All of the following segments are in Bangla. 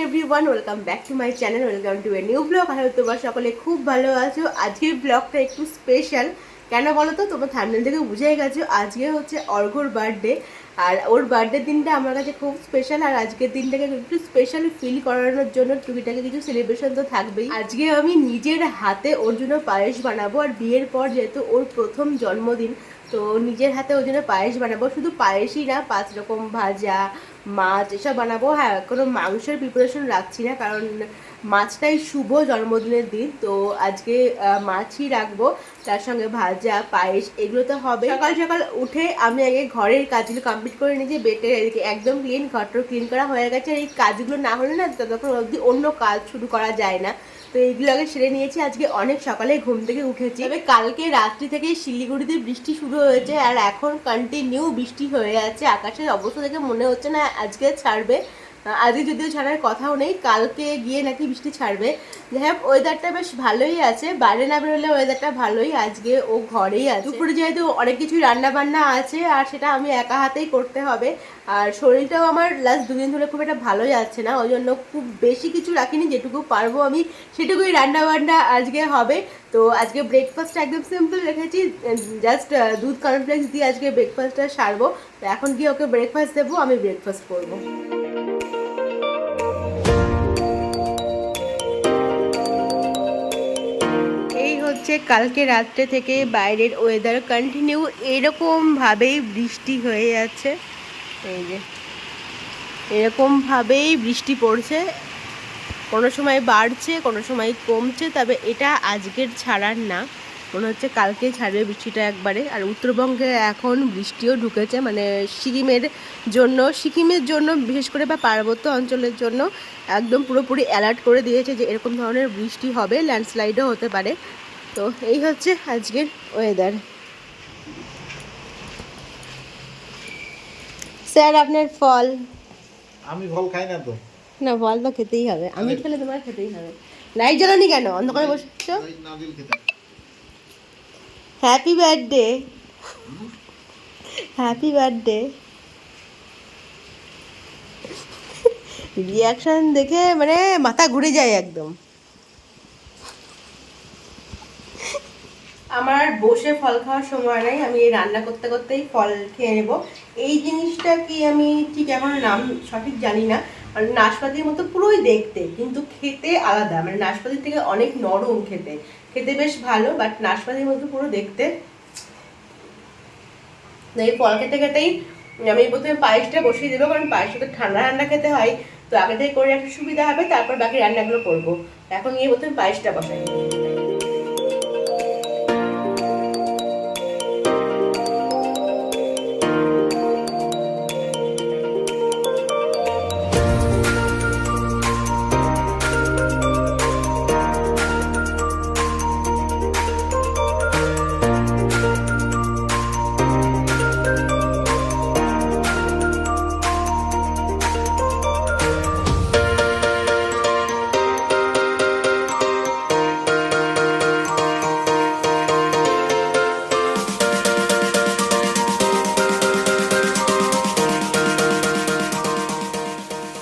Everyone, welcome back to my channel, welcome to a new blog. আর তোমরা সকলে খুব ভালো আছো। আজকের ব্লগটা একটু স্পেশাল। কেন বলো তো, তোমরা থাম্বনেল থেকে বুঝেই গেছো আজকে হচ্ছে অর্ঘ্যর বার্থডে। আর ওর বার্থডে দিনটা আমার কাছে খুব স্পেশাল। আর আজকের দিনটাকে একটু স্পেশাল ফিল করানোর জন্য টুকিটাকে কিছু সেলিব্রেশন তো থাকবেই। আজকে আমি নিজের হাতে ওর জন্য পায়েস বানাবো। আর বিয়ের পর যেহেতু ওর প্রথম জন্মদিন, তো নিজের হাতে ওর জন্য পায়েস বানাবো। শুধু পায়েসই না, 5 রকম ভাজা, মাছ এসব বানাবো। হ্যাঁ, কোনো মাংসের প্রিপারেশন রাখছি না, কারণ মাছটাই শুভ জন্মদিনের দিন, তো আজকে মাছই রাখবো। তার সঙ্গে ভাজা, পায়েস এগুলো তো হবে। সকাল সকাল উঠে আমি আগে ঘরের কাজগুলো কমপ্লিট করে নিয়েছি। বেটে একদম ক্লিন, ঘরটা ক্লিন করা হয়ে গেছে। আর এই কাজগুলো না হলে না ততক্ষণ অবধি অন্য কাজ শুরু করা যায় না, তো এইগুলো আগে সেরে নিয়েছি। আজকে অনেক সকালে ঘুম থেকে উঠেছি। তবে কালকে রাত্রি থেকে শিলিগুড়িতে বৃষ্টি শুরু হয়েছে, আর এখন কন্টিনিউ বৃষ্টি হয়ে যাচ্ছে। আকাশের অবস্থা দেখে মনে হচ্ছে না আজকে ছাড়বে। আজকে যদিও ছাড়ার কথাও নেই, কালকে গিয়ে নাকি বৃষ্টি ছাড়বে। যাই হোক, ওয়েদারটা বেশ ভালোই আছে, বাইরে না বেরোলে ওয়েদারটা ভালোই। আজকে ও ঘরেই আছে। দুপুরে যেহেতু অনেক কিছুই রান্না বান্না আছে, আর সেটা আমি একা হাতেই করতে হবে। আর শরীরটাও আমার লাস্ট 2 দিন ধরে খুব একটা ভালো যাচ্ছে না, ওই জন্য খুব বেশি কিছু রাখিনি। যেটুকু পারবো আমি সেটুকুই রান্না বান্না আজকে হবে। তো আজকে ব্রেকফাস্টটা একদম সিম্পল রেখেছি, জাস্ট দুধ কর্নফ্লেক্স দিয়ে আজকে ব্রেকফাস্টটা সারবো। তো এখন গিয়ে ওকে ব্রেকফাস্ট দেবো, আমি ব্রেকফাস্ট করবো। এই হচ্ছে কালকে রাত্রে থেকে বাইরের ওয়েদার, কন্টিনিউ এরকমভাবেই বৃষ্টি হয়ে যাচ্ছে। এই যে এরকমভাবেই বৃষ্টি পড়ছে, কোনো সময় বাড়ছে কোনো সময় কমছে, তবে এটা আজকের ছাড়ার না, মনে হচ্ছে কালকে ছাড়বে বৃষ্টিটা একবারে। আর উত্তরবঙ্গে এখন বৃষ্টিও ঢুকেছে, মানে সিকিমের জন্য বিশেষ করে, বা পার্বত্য অঞ্চলের জন্য একদম পুরোপুরি অ্যালার্ট করে দিয়েছে যে এরকম ধরনের বৃষ্টি হবে, ল্যান্ডস্লাইডও হতে পারে। তো এই হচ্ছে আজকের ওয়েদার। স্যার, আপনার ফল। আমি ফল খাই না তো। না, ফল তো খেতেই হবে, আমি খেলে তোমার খেতেই হবে। লাইট জ্বালানি কেন, অন্ধকারে বসছো? Happy birthday, happy birthday. Reaction দেখে মানে মাথা ঘুরে যায় একদম। আমার বসে ফল খাওয়ার সময় নাই, আমি রান্না করতে করতেই ফল খেয়ে নেব। এই জিনিসটা কি আমি ঠিক এখন নাম সঠিক জানি না, মানে নাশপাতির মতো পুরোই দেখতে, কিন্তু খেতে আলাদা। মানে নাশপাতির থেকে অনেক নরম, খেতে খেতে বেশ ভালো, বাট নাশপাতির মতো পুরো দেখতে। এই ফল খেতে খেতেই আমি প্রথমে পায়েসটা বসিয়ে দেবো, কারণ পায়েসটা তো ঠান্ডা ঠান্ডা খেতে হয়, তো আগে থেকে করে রাখতে সুবিধা হবে, তারপর বাকি রান্নাগুলো করবো। এখন গিয়ে প্রথমে পায়েসটা বসাই।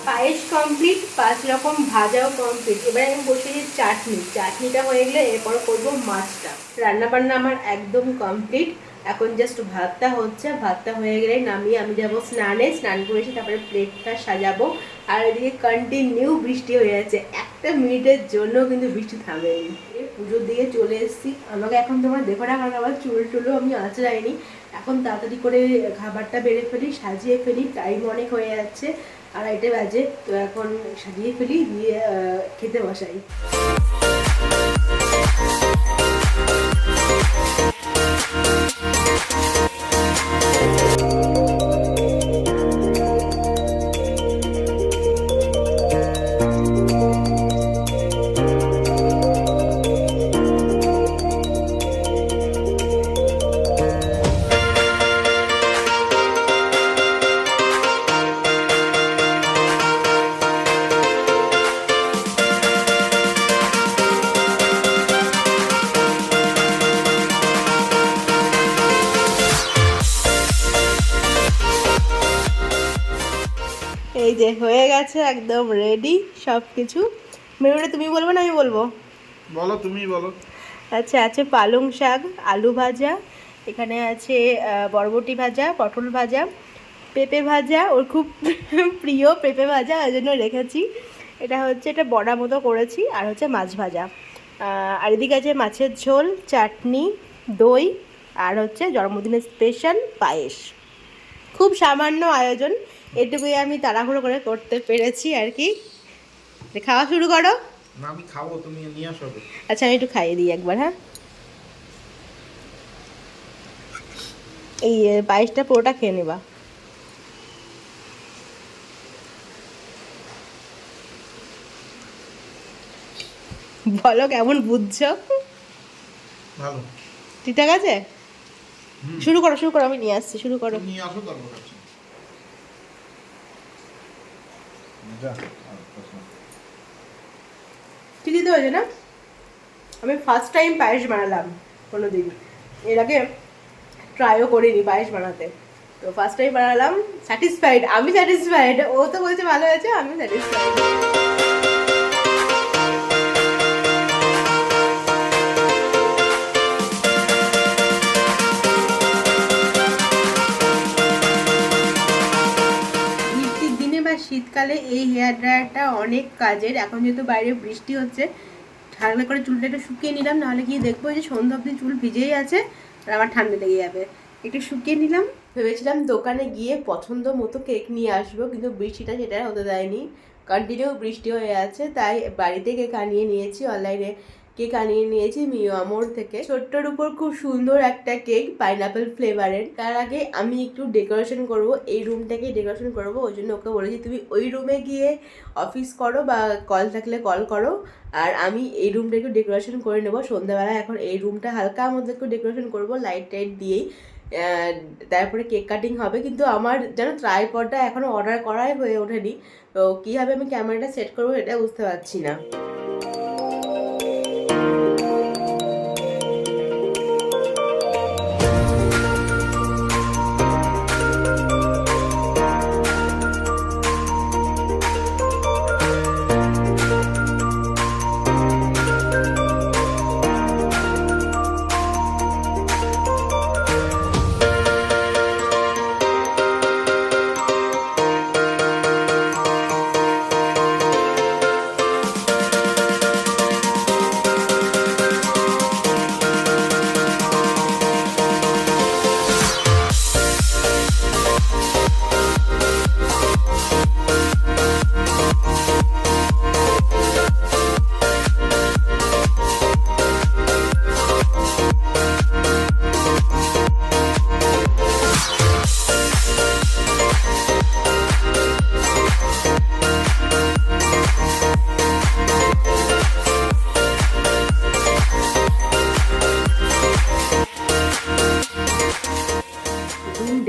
পায়েস কমপ্লিট, 5 রকম ভাজাও কমপ্লিট। এবার আমি বসিয়ে চাটনিটা হয়ে গেলে এরপর করবো মাছটা। রান্না বান্না আমার একদম কমপ্লিট, এখন জাস্ট ভাতটা হচ্ছে। ভাতটা হয়ে গেলে নামিয়ে আমি যাবো স্নান করে এসে তারপরে প্লেটটা সাজাবো। আর এদিকে কন্টিনিউ বৃষ্টি হয়ে যাচ্ছে, 1 মিনিটের জন্য কিন্তু বৃষ্টি থামেনি। পুজোর দিকে চলে এসেছি। আমাকে এখন তোমরা দেখো না, কারণ আমার চুলও আমি আঁচড়াইনি। এখন তাড়াতাড়ি করে খাবারটা বেড়ে ফেলি, সাজিয়ে ফেলি, টাইম অনেক হয়ে যাচ্ছে, 2:30 বাজে। তো এখন সাজিয়ে ফেলি, দিয়ে খেতে বসাই। এই যে হয়ে গেছে, একদম রেডি সব কিছু। মেনুটা তুমি বলবো না আমি বলবো? বলো, তুমিই বলো। আচ্ছা, আছে পালং শাক, আলু ভাজা, এখানে আছে বরবটি ভাজা, পটল ভাজা, পেঁপে ভাজা, ওর খুব প্রিয় পেঁপে ভাজা, ওই জন্য রেখেছি। এটা হচ্ছে, এটা বড়া মতো করেছি, আর হচ্ছে মাছ ভাজা। আর এদিকে আছে মাছের ঝোল, চাটনি, দই, আর হচ্ছে জন্মদিনের স্পেশাল পায়েস। খুব সামান্য আয়োজন, এটুকুই আমি তাড়াহুড়ো করে করতে পেরেছি আর কি। খাওয়া শুরু করো। না, আমি খাবো, তুমি নিয়ে আসো। আচ্ছা, আমি একটু খাইয়ে দিই একবার। হ্যাঁ, এই পায়েসটা পুরোটা খেয়ে নেবা। বলো কেমন বুঝছো? ভালো। ঠিক আছে, শুরু করো শুরু করো, আমি নিয়ে আসছি, শুরু করো। নিয়ে আসো, তারপর খাচ্ছি। যা, চিনি তো হয়েছে না? আমি ফার্স্ট টাইম পায়েস বানালাম কোনো দিন, এর আগে ট্রাইও করিনি পায়েস বানাতে। তো ফার্স্ট টাইম বানালাম, স্যাটিসফাইড, আমি স্যাটিসফাইড। ও তো বলছে ভালো হয়েছে, আমি স্যাটিসফাইড। বৃষ্টির দিনে বা শীতকালে এই হেয়ার ড্রায়ারটা অনেক কাজের। এখন যেহেতু বাইরে বৃষ্টি হচ্ছে, ঠান্ডা করে চুলটা একটু শুকিয়ে নিলাম, নাহলে গিয়ে দেখবো যে সন্ধ্যা অব্দি চুল ভিজেই আছে আর আমার ঠান্ডা লেগে যাবে। একটু শুকিয়ে নিলাম। ভেবেছিলাম দোকানে গিয়ে পছন্দ মতো কেক নিয়ে আসবো, কিন্তু বৃষ্টিটা সেটা হতে দেয়নি, কন্টিনিউ বৃষ্টি হয়ে আছে। তাই বাড়িতে কেক আনিয়ে নিয়েছি, অনলাইনে কেক আনিয়ে নিয়েছি মিয়ামোর থেকে। ছোট্টর উপর খুব সুন্দর একটা কেক, পাইনাপেল ফ্লেভারের। তার আগে আমি একটু ডেকোরেশন করব, এই রুমটাকে ডেকোরেশন করব। ওই জন্য ওকে বলেছি তুমি ওই রুমে গিয়ে অফিস করো বা কল থাকলে কল করো, আর আমি এই রুমটা একটু ডেকোরেশন করে নেবো সন্ধ্যাবেলা। এখন এই রুমটা হালকা মধ্যে একটু ডেকোরেশন করবো লাইট টাইট দিয়েই, তারপরে কেক কাটিং হবে। কিন্তু আমার যেন ট্রাইপডটা এখনও অর্ডার করাই হয়ে ওঠেনি, তো কীভাবে আমি ক্যামেরাটা সেট করবো এটা বুঝতে পারছি না।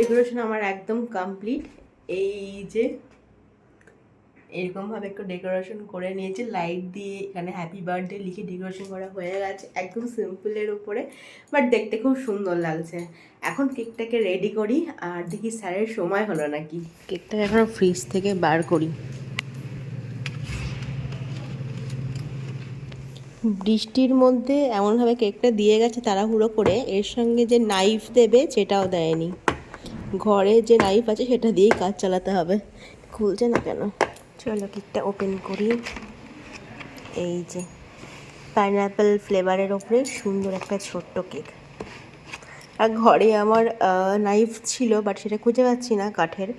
ডেকোরেশন আমার একদম কমপ্লিট। এই যে এরকমভাবে একটু ডেকোরেশন করে নিয়েছি লাইট দিয়ে, এখানে হ্যাপি বার্থডে লিখে ডেকোরেশন করা হয়ে গেছে, একদম সিম্পলের উপরে, বাট দেখতে খুব সুন্দর লাগছে। এখন কেকটাকে রেডি করি, আর দেখি স্যারের সময় হলো নাকি। কেকটাকে এখন ফ্রিজ থেকে বার করি। বৃষ্টির মধ্যে এমনভাবে কেকটা দিয়ে গেছে তাড়াহুড়ো করে, এর সঙ্গে যে নাইফ দেবে সেটাও দেয়নি। ঘরে যে নাইফ আছে সেটা দিয়েই কাজ চালাতে হবে। খুলছে না কেন? চলো কেকটা ওপেন করি। এই যে পাইনাপেল ফ্লেভারের ওপরে সুন্দর একটা ছোট্ট কেক। আর ঘরে আমার নাইফ ছিল, বাট সেটা খুঁজে পাচ্ছি না কাঠের।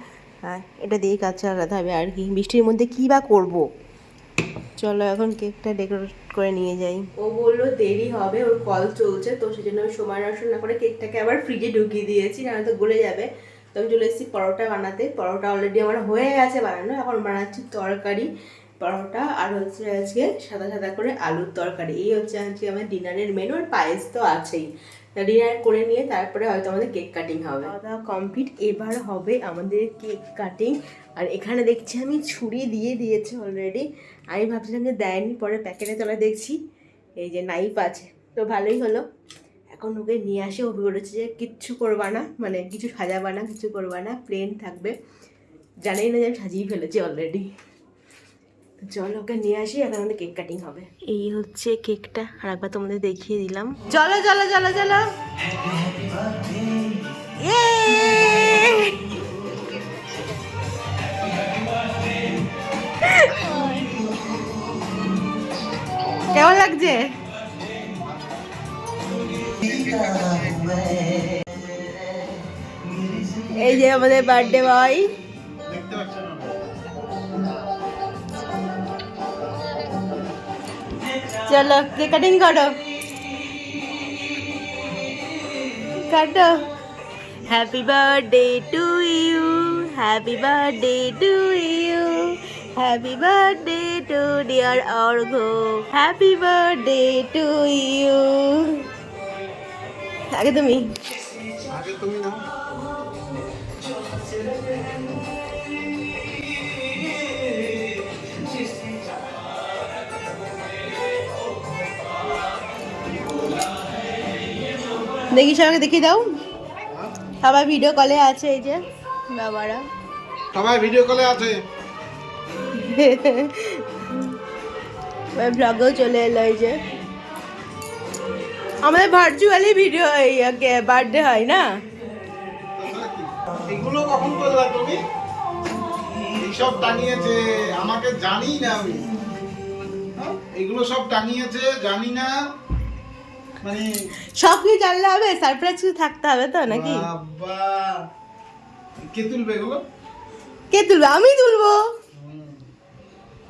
এটা দিয়েই কাজ চালাতে হবে আর কি, বৃষ্টির মধ্যে কী বা করবো। চলো এখন কেকটা ডেকোরেট করে নিয়ে যাই। ও বললো দেরি হবে, ওর কল চলছে, তো সেই জন্য আমি সময় নষ্ট না করে কেকটাকে আবার ফ্রিজে ঢুকিয়ে দিয়েছি, নাহলে তো গলে যাবে। তো আমি চলে এসেছি পরোটা বানাতে। পরোটা অলরেডি আমার হয়ে গেছে বানানো, এখন বানাচ্ছি তরকারি, পরোটা, আর হচ্ছে আজকে সাদা সাদা করে আলুর তরকারি। এই হচ্ছে আজকে আমার ডিনারের মেনু, আর পায়েস তো আছেই। ডিনার করে নিয়ে তারপরে হয়তো আমাদের কেক কাটিং হবে। খাওয়া দাওয়া কমপ্লিট, এবার হবে আমাদের কেক কাটিং। আর এখানে দেখছি আমি ছুরি দিয়ে দিয়েছে অলরেডি, আমি ভাবছিলাম যে দেয়নি, পরে প্যাকেটে তোলা দেখছি এই যে নাইফ আছে, তো ভালোই হলো। এখন ওকে নিয়ে আসে, ও বলেছে যে কিচ্ছু করবা না, মানে কিছু সাজাবা না, কিছু করবা না, প্লেন থাকবে। জানেই না যে আমি সাজিয়ে ফেলেছি অলরেডি। তো চলো ওকে নিয়ে আসি, এখন আমাদের কেক কাটিং হবে। এই হচ্ছে কেকটা, আর একবার তোমাদের দেখিয়ে দিলাম। চলো চলো চলো চলো। Yay! কেমন লাগছে? এই যে আমাদের বার্থডে বয়। দেখতে পাচ্ছ না? চলো কেক কাটিং করো, কাটো। Happy birthday to you, happy birthday to you, happy birthday to dear Argha, happy birthday to you. আগে তুমি। আগে তুমি নাও। দেখি সবাইকে দেখিয়ে দাও। সবাই ভিডিও কলে আছে, এই যে বাবারা সবাই ভিডিও কলে আছে। ব্লগেও চলে এলো। এই যে আমাদের ভার্চুয়ালি ভিডিও বার্থডে হয় না। এগুলো কখন করলা তুমি? এইসব টানিয়েছে, আমাকে জানি না আমি। হ্যাঁ? এগুলো সব টানিয়েছে, জানি না মানে। সব কিছু জানলে হবে, সারপ্রাইজ কিছু থাকতে হবে তো নাকি? বাবা, কে তুলবে এগুলো? কে তুলবে? আমি তুলবো।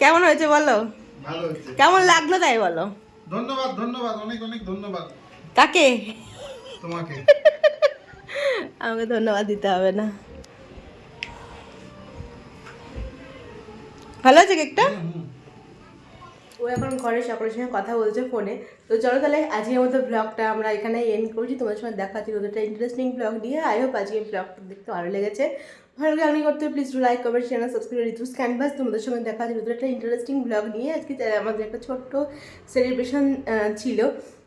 কেমন হয়েছে বলো? ভালো হয়েছে। কেমন লাগলো তাই বলো। ধন্যবাদ ধন্যবাদ, অনেক অনেক ধন্যবাদ কাকে? তোমাকে। আমাকে ধন্যবাদ দিতে হবে না। ভালো আছে কেকটা? ও এখন ঘরে সকলের সঙ্গে কথা বলছে ফোনে। তো চলো তাহলে আজকের মতো ব্লগটা আমরা এখানে এন্ড করছি। তোমার সঙ্গে দেখা হচ্ছে একটা ইন্টারেস্টিং ব্লগ নিয়ে। আই হোপ আজকে ব্লগটা দেখতে ভালো লেগেছে। ভালো লাগলে আমি করতে please to like comment channel subscribe Ritu's canvas. তোমাদের সঙ্গে দেখা হচ্ছে একটা ইন্টারেস্টিং ব্লগ নিয়ে। আজকে আমাদের একটা ছোট্ট সেলিব্রেশন ছিল।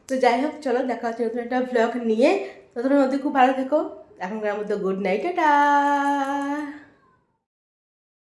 তো যাই হোক চলো দেখা হচ্ছে নতুন একটা ব্লগ নিয়ে। ততক্ষণ মধ্যে খুব ভালো থেকো। এখনকার মতো গুড নাইট, টাটা।